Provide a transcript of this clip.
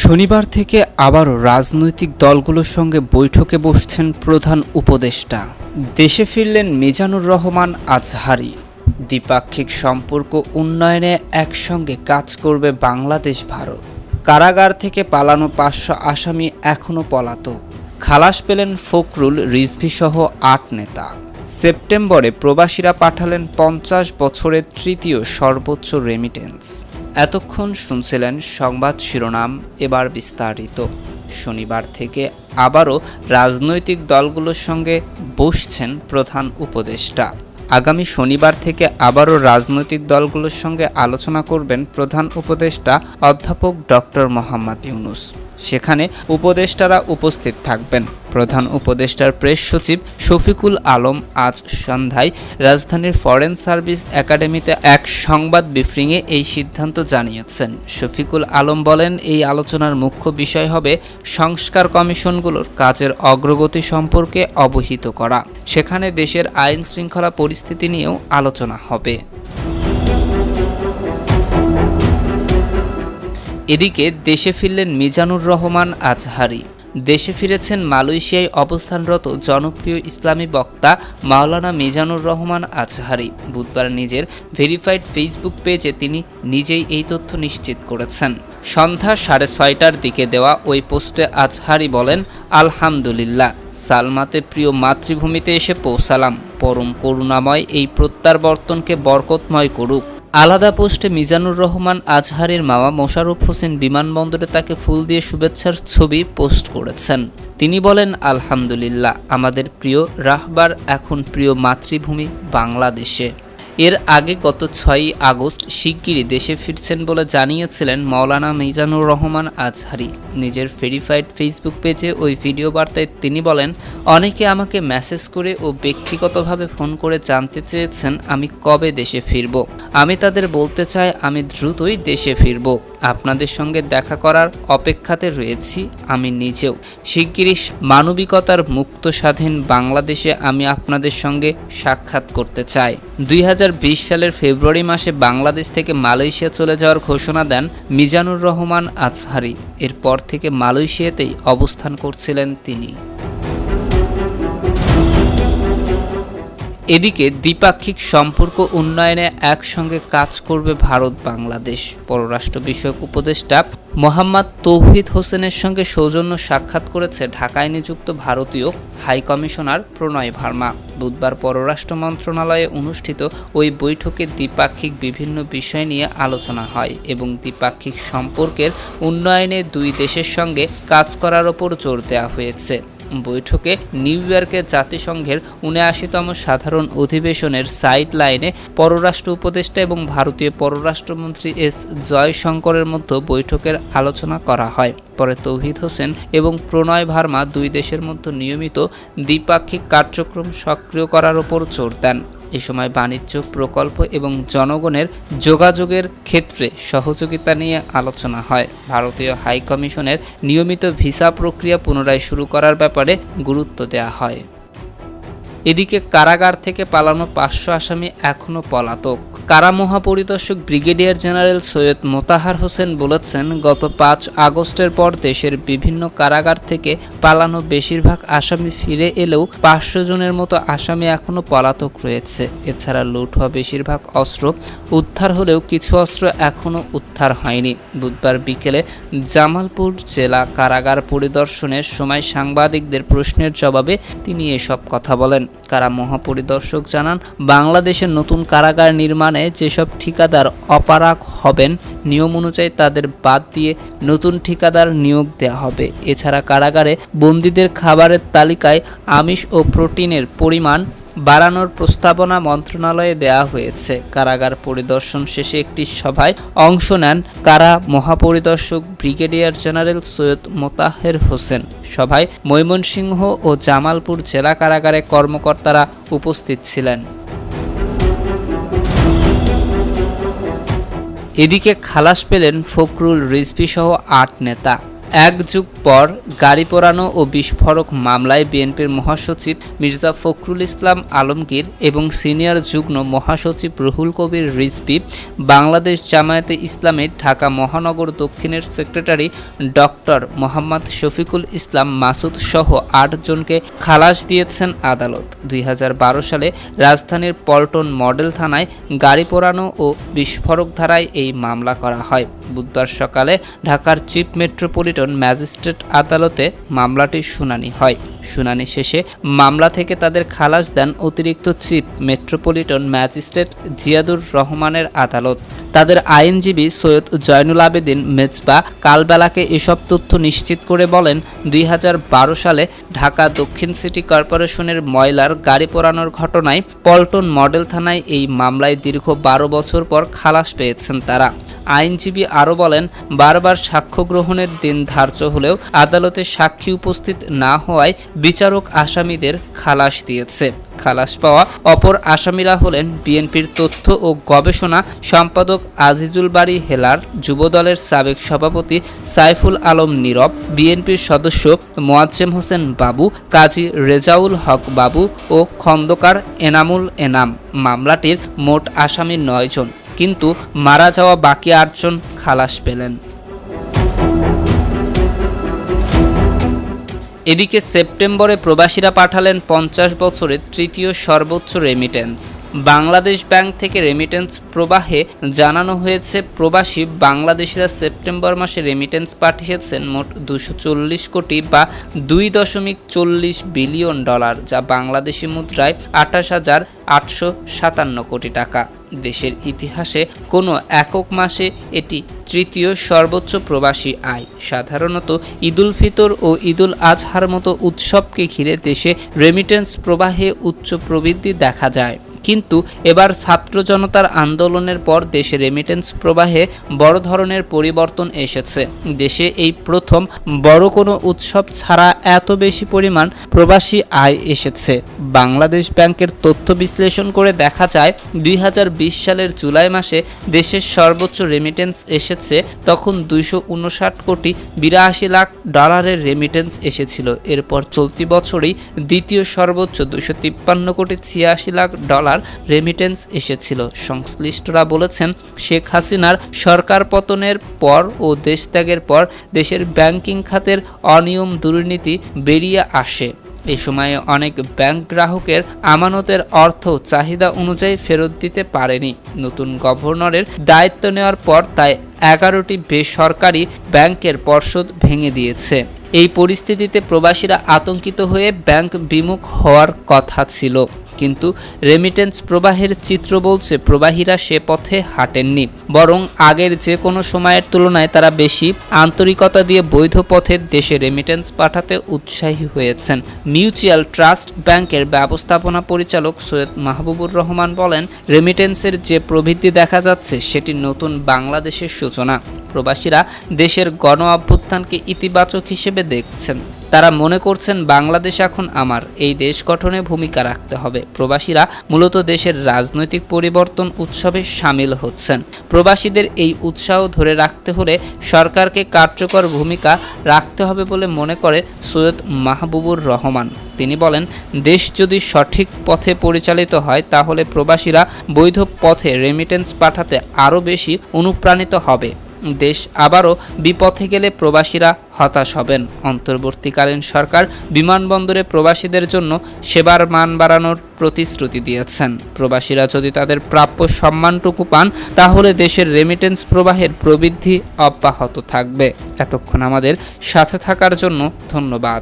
শনিবার থেকে আবারও রাজনৈতিক দলগুলোর সঙ্গে বৈঠকে বসছেন প্রধান উপদেষ্টা। দেশে ফিরলেন মিজানুর রহমান আজহারী। দ্বিপাক্ষিক সম্পর্ক উন্নয়নে একসঙ্গে কাজ করবে বাংলাদেশ ভারত। কারাগার থেকে পালানো ৫০০ আসামি এখনও পলাতক। খালাস পেলেন ফখরুল, রিজভী সহ ৮ নেতা। সেপ্টেম্বরে প্রবাসীরা পাঠালেন ৫০ বছরের তৃতীয় সর্বোচ্চ রেমিটেন্স। এতক্ষণ শুনছিলেন সংবাদ শিরোনাম, এবার বিস্তারিত। শনিবার থেকে আবারও রাজনৈতিক দলগুলোর সঙ্গে বসছেন প্রধান উপদেষ্টা। আগামী শনিবার থেকে আবারও রাজনৈতিক দলগুলোর সঙ্গে আলোচনা করবেন প্রধান উপদেষ্টা অধ্যাপক ডক্টর মোহাম্মদ ইউনূস। সেখানে উপদেষ্টারা উপস্থিত থাকবেন। প্রধান উপদেষ্টার প্রেস সচিব শফিকুল আলম আজ সন্ধ্যায় রাজধানীর ফরেন সার্ভিস একাডেমিতে এক সংবাদ ব্রিফিংয়ে এই সিদ্ধান্ত জানিয়েছেন। শফিকুল আলম বলেন, এই আলোচনার মুখ্য বিষয় হবে সংস্কার কমিশনগুলোর কাজের অগ্রগতি সম্পর্কে অবহিত করা। সেখানে দেশের আইন শৃঙ্খলা পরিস্থিতি নিয়েও আলোচনা হবে। এদিকে দেশে ফিরলেন মিজানুর রহমান আজহারী। দেশে ফিরেছেন মালয়েশিয়ায় অবস্থানরত জনপ্রিয় ইসলামী বক্তা মাওলানা মিজানুর রহমান আজহারী। বুধবার নিজের ভেরিফাইড ফেসবুক পেজে তিনি নিজেই এই তথ্য নিশ্চিত করেছেন। সন্ধ্যা 6:30টার দিকে দেওয়া ওই পোস্টে আজহারী বলেন, আলহামদুলিল্লাহ, সালমাতে প্রিয় মাতৃভূমিতে এসে পৌঁছালাম। পরম করুণাময় এই প্রত্যাবর্তনকে বরকতময় করুক। আলাদা পোস্টে মিজানুর রহমান আজহারীর মামা মোশাররফ হোসেন বিমানবন্দরে তাকে ফুল দিয়ে শুভেচ্ছার ছবি পোস্ট করেছেন। তিনি বলেন, আলহামদুলিল্লাহ, আমাদের প্রিয় রাহবার এখন প্রিয় মাতৃভূমি বাংলাদেশে। এর আগে গত 6ই আগস্ট শিগগিরই দেশে ফিরছেন বলে জানিয়েছিলেন মাওলানা মিজানুর রহমান আজহারী। নিজের ভেরিফাইড ফেসবুক পেজে ওই ভিডিও বার্তায় তিনি বলেন, অনেকে আমাকে মেসেজ করে ও ব্যক্তিগতভাবে ফোন করে জানতে চেয়েছেন আমি কবে দেশে ফিরব। আমি তাদের বলতে চাই আমি দ্রুতই দেশে ফিরব। আপনাদের সঙ্গে দেখা করার অপেক্ষাতে রয়েছি। আমি নিজেও শিগগিরই মানবিকতার মুক্ত স্বাধীন বাংলাদেশে আমি আপনাদের সঙ্গে সাক্ষাৎ করতে চাই। 2020 সালের ফেব্রুয়ারি মাসে বাংলাদেশ থেকে মালয়েশিয়া চলে যাওয়ার ঘোষণা দেন মিজানুর রহমান আজহারী। এরপর থেকে মালয়েশিয়াতেই অবস্থান করছিলেন তিনি। এদিকে দ্বিপাক্ষিক সম্পর্ক উন্নয়নে একসঙ্গে কাজ করবে ভারত বাংলাদেশ। পররাষ্ট্র বিষয়ক উপদেষ্টা মোহাম্মদ তৌহিদ হোসেনের সঙ্গে সৌজন্য সাক্ষাৎ করেছে ঢাকায় নিযুক্ত ভারতীয় হাই কমিশনার প্রণয় ভার্মা। বুধবার পররাষ্ট্র মন্ত্রণালয়ে অনুষ্ঠিত ওই বৈঠকে দ্বিপাক্ষিক বিভিন্ন বিষয় নিয়ে আলোচনা হয় এবং দ্বিপাক্ষিক সম্পর্কের উন্নয়নে দুই দেশের সঙ্গে কাজ করার ওপর জোর দেওয়া হয়েছে। বৈঠকে নিউ ইয়র্কের জাতিসংঘের ৭৯তম সাধারণ অধিবেশনের সাইড লাইনে পররাষ্ট্র উপদেষ্টা এবং ভারতীয় পররাষ্ট্রমন্ত্রী এস জয়শঙ্করের মধ্যে বৈঠকের আলোচনা করা হয়। পরে তৌহিদ হোসেন এবং প্রণয় ভার্মা দুই দেশের মধ্যে নিয়মিত দ্বিপাক্ষিক কার্যক্রম সক্রিয় করার ওপর জোর দেন। এ সময় বাণিজ্য, প্রকল্প এবং জনগণের যোগাযোগের ক্ষেত্রে সহযোগিতা নিয়ে আলোচনা হয়। ভারতীয় হাই কমিশনের নিয়মিত ভিসা প্রক্রিয়া পুনরায় শুরু করার ব্যাপারে গুরুত্ব দেওয়া হয়। এদিকে কারাগার থেকে পালানো ৫০০ আসামি এখনও পলাতক। কারা মহাপরিদর্শক ব্রিগেডিয়ার জেনারেল সৈয়দ মোতাহার হোসেন বলেছেন, গত ৫ আগস্টের পর দেশের বিভিন্ন কারাগার থেকে পালানো বেশিরভাগ আসামি ফিরে এলেও ৫০০ জনের মতো আসামি এখনও পলাতক রয়েছে। এছাড়া লুট হওয়া বেশিরভাগ অস্ত্র উদ্ধার হলেও কিছু অস্ত্র এখনও উদ্ধার হয়নি। বুধবার বিকেলে জামালপুর জেলা কারাগার পরিদর্শনের সময় সাংবাদিকদের প্রশ্নের জবাবে তিনি এসব কথা বলেন। কারা মহাপরিদর্শক জানান, বাংলাদেশের নতুন কারাগার নির্মাণে যেসব ঠিকাদার অপারগ হবেন নিয়ম অনুযায়ী তাদের বাদ দিয়ে নতুন ঠিকাদার নিয়োগ দেওয়া হবে। এছাড়া কারাগারে বন্দীদের খাবারের তালিকায় আমিষ ও প্রোটিনের পরিমাণ বাড়ানোর প্রস্তাবনা মন্ত্রণালয়ে দেওয়া হয়েছে। কারাগার পরিদর্শন শেষে একটি সভায় অংশ নেন কারা মহাপরিদর্শক ব্রিগেডিয়ার জেনারেল সৈয়দ মোতাহের হোসেন। সভায় ময়মনসিংহ ও জামালপুর জেলা কারাগারে কর্মকর্তারা উপস্থিত ছিলেন। এদিকে খালাস পেলেন ফখরুল, রিজভী সহ ৮ নেতা। এক যুগ পর গাড়ি পোড়ানো ও বিস্ফোরক মামলায় বিএনপির মহাসচিব মির্জা ফখরুল ইসলাম আলমগীর এবং সিনিয়র যুগ্ম মহাসচিব রুহুল কবির রিজভী, বাংলাদেশ জামায়াতে ইসলামীর ঢাকা মহানগর দক্ষিণের সেক্রেটারি ডক্টর মোহাম্মদ শফিকুল ইসলাম মাসুদ সহ ৮ জনকে খালাস দিয়েছেন আদালত। ২০১২ সালে রাজধানীর পল্টন মডেল থানায় গাড়ি পোড়ানো ও বিস্ফোরক ধারায় এই মামলা করা হয়। বুধবার সকালে ঢাকার চিফ মেট্রোপলিটন ম্যাজিস্ট্রেট আদালতে মামলাটির শুনানি হয়। শুনানি শেষে মামলা থেকে তাদের খালাস দেন অতিরিক্ত চিফ মেট্রোপলিটন ম্যাজিস্ট্রেট জিয়াদুর রহমানের আদালত। তাদের আইনজীবী সৈয়দ জয়নুল আবেদিন মেজবা কালবেলাকে এসব তথ্য নিশ্চিত করে বলেন, ২০১২ সালে ঢাকা দক্ষিণ সিটি কর্পোরেশনের ময়লার গাড়ি পোড়ানোর ঘটনায় পল্টন মডেল থানায় এই মামলায় দীর্ঘ ১২ বছর পর খালাস পেয়েছেন তারা। আইনজীবী আরও বলেন, বারবার সাক্ষ্য গ্রহণের দিন ধার্য হলেও আদালতে সাক্ষী উপস্থিত না হওয়ায় বিচারক আসামিদের খালাস দিয়েছে। খালাস পাওয়া অপর আসামিরা হলেন বিএনপির তথ্য ও গবেষণা সম্পাদক আজিজুল বারী হেলার, যুবদলের সাবেক সভাপতি সাইফুল আলম নীরব, বিএনপির সদস্য মোয়াজ্জেম হোসেন বাবু, কাজী রেজাউল হক বাবু ও খন্দকার এনামুল এনাম। মামলাটির মোট আসামি ৯ জন, কিন্তু মারা যাওয়া বাকি ৮ জন খালাস পেলেন। এদিকে সেপ্টেম্বরে প্রবাসীরা পাঠালেন ৫০ বছরের তৃতীয় সর্বোচ্চ রেমিটেন্স। বাংলাদেশ ব্যাংক থেকে রেমিটেন্স প্রবাহে জানানো হয়েছে, প্রবাসী বাংলাদেশিরা সেপ্টেম্বর মাসে রেমিটেন্স পাঠিয়েছেন মোট ২৪০ কোটি বা $২.৪০ বিলিয়ন, যা বাংলাদেশি মুদ্রায় ২৮,৮৫৭ কোটি টাকা। দেশের ইতিহাসে কোনো একক মাসে এটি তৃতীয় সর্বোচ্চ প্রবাসী আয়। সাধারণত ঈদুল ফিতর ও ঈদুল আজহার মতো উৎসবকে ঘিরে দেশে রেমিটেন্স প্রবাহে উচ্চ প্রবৃদ্ধি দেখা যায়, কিন্তু এবার ছাত্র জনতার আন্দোলনের পর দেশে রেমিটেন্স প্রবাহে বড় ধরনের পরিবর্তন এসেছে। দেশে এই প্রথম বড় কোনো উৎসব ছাড়া এত বেশি পরিমাণ প্রবাসী আয় এসেছে। বাংলাদেশ ব্যাংকের তথ্য বিশ্লেষণ করে দেখা যায়, ২০২০ সালের জুলাই মাসে দেশের সর্বোচ্চ রেমিটেন্স এসেছে, তখন $259 কোটি ৮২ লাখ ডলারের রেমিটেন্স এসেছিল। এরপর চলতি বছরেই দ্বিতীয় সর্বোচ্চ $253 কোটি ৮৬ লাখ ডলার রেমিটেন্স এসেছিল। সংশ্লিষ্টরা বলেছেন, শেখ হাসিনার সরকার পতনের পর ও দেশত্যাগের পর দেশের ব্যাংকিং খাতের অনিয়ম দুর্নীতি বেরিয়ে আসে। এই সময়ে অনেক ব্যাংক গ্রাহকের আমানতের অর্থ চাহিদা অনুযায়ী ফেরত দিতে পারেনি। নতুন গভর্নরের দায়িত্ব নেওয়ার পর তাই 11টি বেসরকারি ব্যাংকের পর্ষদ ভেঙে দিয়েছে। এই পরিস্থিতিতে প্রবাসীরা আতঙ্কিত হয়ে ব্যাংক বিমুখ হওয়ার কথা ছিল, কিন্তু রেমিটেন্স প্রবাহের চিত্র বলছে প্রবাহীরা সে পথে হাঁটেননি, বরং আগের যে কোনো সময়ের তুলনায় তারা বেশি আন্তরিকতা দিয়ে বৈধ পথে দেশে রেমিটেন্স পাঠাতে উৎসাহী হয়েছেন। মিউচুয়াল ট্রাস্ট ব্যাংকের ব্যবস্থাপনা পরিচালক সৈয়দ মাহবুবুর রহমান বলেন, রেমিটেন্সের যে প্রবৃদ্ধি দেখা যাচ্ছে সেটি নতুন বাংলাদেশের সূচনা। প্রবাসীরা দেশের গণ অভ্যুত্থানকে ইতিবাচক হিসেবে দেখছেন। তারা মনে করছেন, বাংলাদেশ এখন আমার, এই দেশ গঠনে ভূমিকা রাখতে হবে। প্রবাসীরা মূলত দেশের রাজনৈতিক পরিবর্তন উৎসবে সামিল হচ্ছেন। প্রবাসীদের এই উৎসাহ ধরে রাখতে হলে সরকারকে কার্যকর ভূমিকা রাখতে হবে বলে মনে করে সৈয়দ মাহবুবুর রহমান। তিনি বলেন, দেশ যদি সঠিক পথে পরিচালিত হয় তাহলে প্রবাসীরা বৈধ পথে রেমিটেন্স পাঠাতে আরও বেশি অনুপ্রাণিত হবে। দেশ আবারও বিপথে গেলে প্রবাসীরা হতাশ হবেন। অন্তর্বর্তীকালীন সরকার বিমানবন্দরে প্রবাসীদের জন্য সেবার মান বাড়ানোর প্রতিশ্রুতি দিয়েছেন। প্রবাসীরা যদি তাদের প্রাপ্য সম্মানটুকু পান তাহলে দেশের রেমিটেন্স প্রবাহের প্রবৃদ্ধি অব্যাহত থাকবে। এতক্ষণ আমাদের সাথে থাকার জন্য ধন্যবাদ।